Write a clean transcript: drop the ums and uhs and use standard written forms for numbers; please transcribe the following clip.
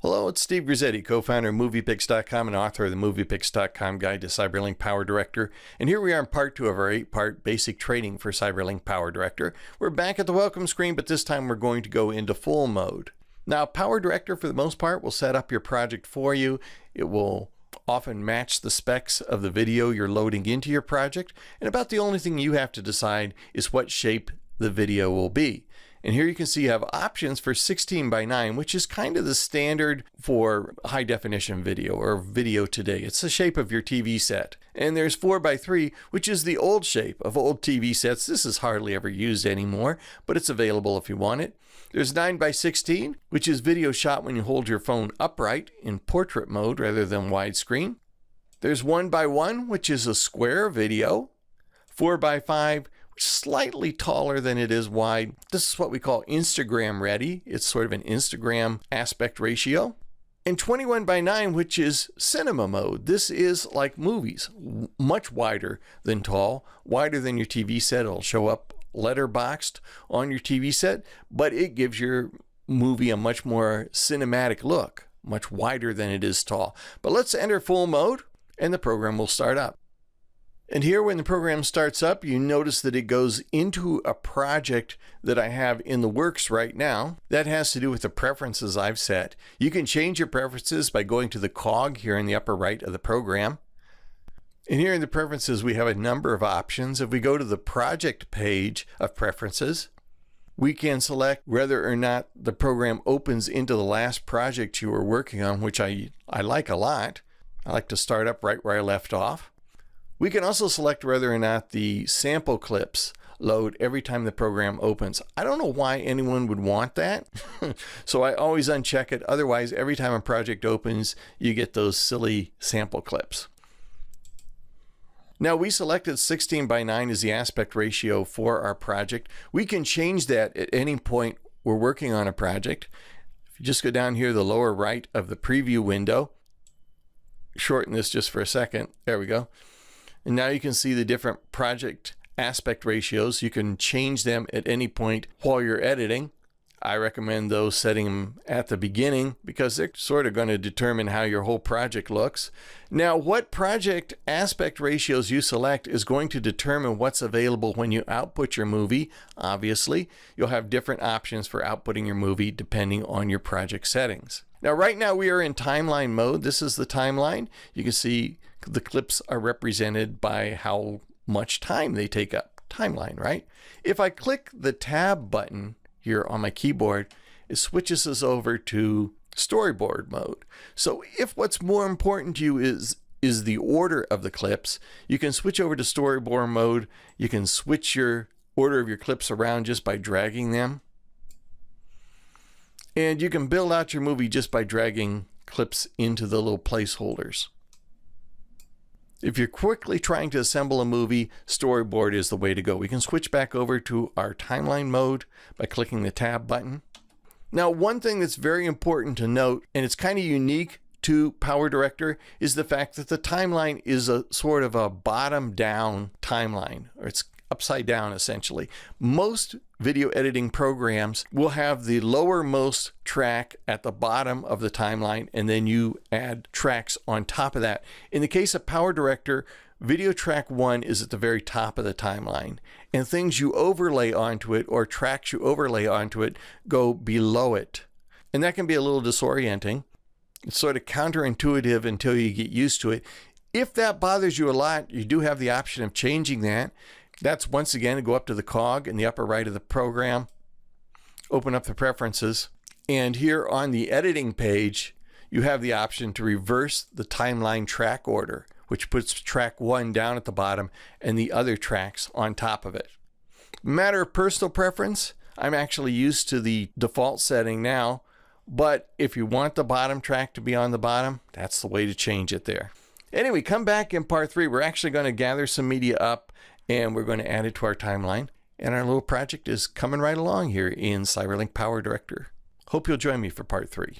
Hello, it's Steve Grizzetti, co-founder of MoviePix.com and author of the MoviePix.com Guide to CyberLink PowerDirector. And here we are in part 2 of our 8-part basic training for CyberLink PowerDirector. We're back at the welcome screen, but this time we're going to go into full mode. Now, PowerDirector, for the most part, will set up your project for you. It will often match the specs of the video you're loading into your project. And about the only thing you have to decide is what shape the video will be. And here you can see you have options for 16:9, which is kind of the standard for high definition video or video today. It's the shape of your TV set. And there's 4:3, which is the old shape of old TV sets. This is hardly ever used anymore, but it's available if you want it. There's 9:16, which is video shot when you hold your phone upright in portrait mode rather than widescreen. There's 1:1, which is a square video. 4:5, slightly taller than it is wide. This is what we call Instagram ready. It's sort of an Instagram aspect ratio. And 21:9, which is cinema mode. This is like movies, much wider than tall, wider than your TV set. It'll show up letterboxed on your TV set, but it gives your movie a much more cinematic look, much wider than it is tall. But let's enter full mode and the program will start up. And here when the program starts up, you notice that it goes into a project that I have in the works right now. That has to do with the preferences I've set. You can change your preferences by going to the cog here in the upper right of the program. And here in the preferences, we have a number of options. If we go to the project page of preferences, we can select whether or not the program opens into the last project you were working on, which I like a lot. I like to start up right where I left off. We can also select whether or not the sample clips load every time the program opens. I don't know why anyone would want that, so I always uncheck it. Otherwise, every time a project opens, you get those silly sample clips. Now, we selected 16:9 as the aspect ratio for our project. We can change that at any point we're working on a project. If you just go down here to the lower right of the preview window, shorten this just for a second. There we go. And now you can see the different project aspect ratios. You can change them at any point while you're editing. I recommend those setting them at the beginning because they're sort of going to determine how your whole project looks. Now, what project aspect ratios you select is going to determine what's available when you output your movie. Obviously, you'll have different options for outputting your movie depending on your project settings. Now, right now we are in timeline mode. This is the timeline. You can see the clips are represented by how much time they take up. Timeline, right? If I click the tab button here on my keyboard, it switches us over to storyboard mode. So if what's more important to you is the order of the clips, you can switch over to storyboard mode. You can switch your order of your clips around just by dragging them. And you can build out your movie just by dragging clips into the little placeholders. If you're quickly trying to assemble a movie, storyboard is the way to go. We can switch back over to our timeline mode by clicking the tab button. Now, one thing that's very important to note, and it's kind of unique to PowerDirector, is the fact that the timeline is a sort of a bottom-down timeline, or it's upside down essentially. Most video editing programs will have the lowermost track at the bottom of the timeline, and then you add tracks on top of that. In the case of PowerDirector, video track 1 is at the very top of the timeline, and things you overlay onto it or tracks you overlay onto it go below it. And that can be a little disorienting. It's sort of counterintuitive until you get used to it. If that bothers you a lot, you do have the option of changing that. That's once again to go up to the cog in the upper right of the program, open up the preferences, and here on the editing page, you have the option to reverse the timeline track order, which puts track 1 down at the bottom and the other tracks on top of it. Matter of personal preference, I'm actually used to the default setting now, but if you want the bottom track to be on the bottom, that's the way to change it there. Anyway, come back in part 3. We're actually going to gather some media up and we're going to add it to our timeline. And our little project is coming right along here in CyberLink PowerDirector. Hope you'll join me for part 3.